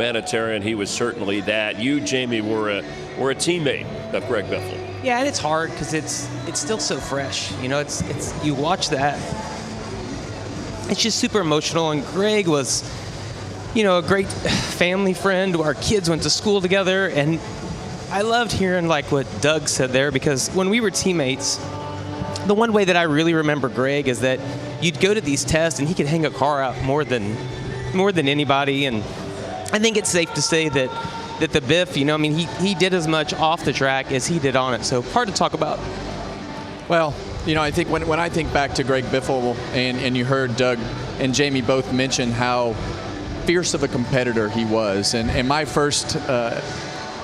humanitarian. He was certainly that. You, Jamie, were a teammate of Greg Biffle. Yeah, and it's hard because it's still so fresh. You know, it's you watch that. It's just super emotional. And Greg was, you know, a great family friend. Our kids went to school together, and I loved hearing like what Doug said there, because when we were teammates, the one way that I really remember Greg is that you'd go to these tests and he could hang a car out more than anybody. And I think it's safe to say that the Biff, you know, I mean, he did as much off the track as he did on it. So hard to talk about. Well, you know, I think when I think back to Greg Biffle, and you heard Doug and Jamie both mention how fierce of a competitor he was, and my first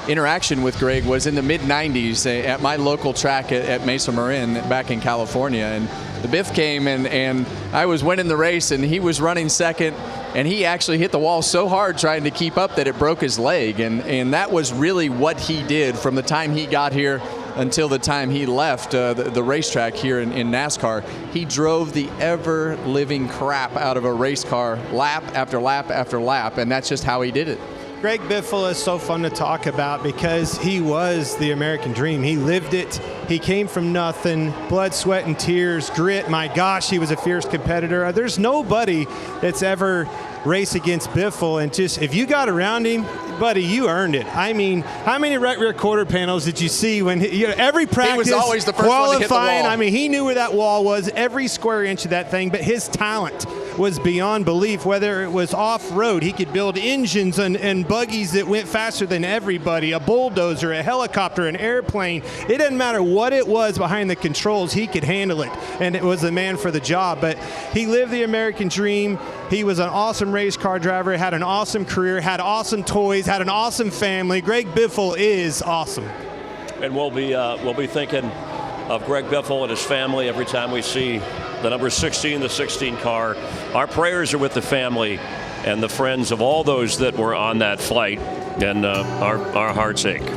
interaction with Greg was in the mid-'90s at my local track at Mesa Marin back in California. And the Biff came, and I was winning the race, and he was running second, and he actually hit the wall so hard trying to keep up that it broke his leg. And that was really what he did from the time he got here until the time he left the racetrack here in NASCAR. He drove the ever-living crap out of a race car lap after lap after lap, and that's just how he did it. Greg Biffle is so fun to talk about because he was the American dream. He lived it. He came from nothing, blood, sweat, and tears, grit. My gosh, he was a fierce competitor. There's nobody that's ever raced against Biffle, and just if you got around him, buddy, you earned it. I mean, how many rear quarter panels did you see when every practice, he was always the first one to hit the wall. I mean, he knew where that wall was, every square inch of that thing, but his talent was beyond belief. Whether it was off-road, he could build engines and buggies that went faster than everybody, a bulldozer, a helicopter, an airplane. It didn't matter what it was behind the controls, he could handle it, and it was the man for the job. But he lived the American dream. He was an awesome race car driver, had an awesome career, had awesome toys, had an awesome family. Greg Biffle is awesome. And we'll be thinking of Greg Biffle and his family every time we see the number 16, the 16 car. Our prayers are with the family and the friends of all those that were on that flight, and our hearts ache.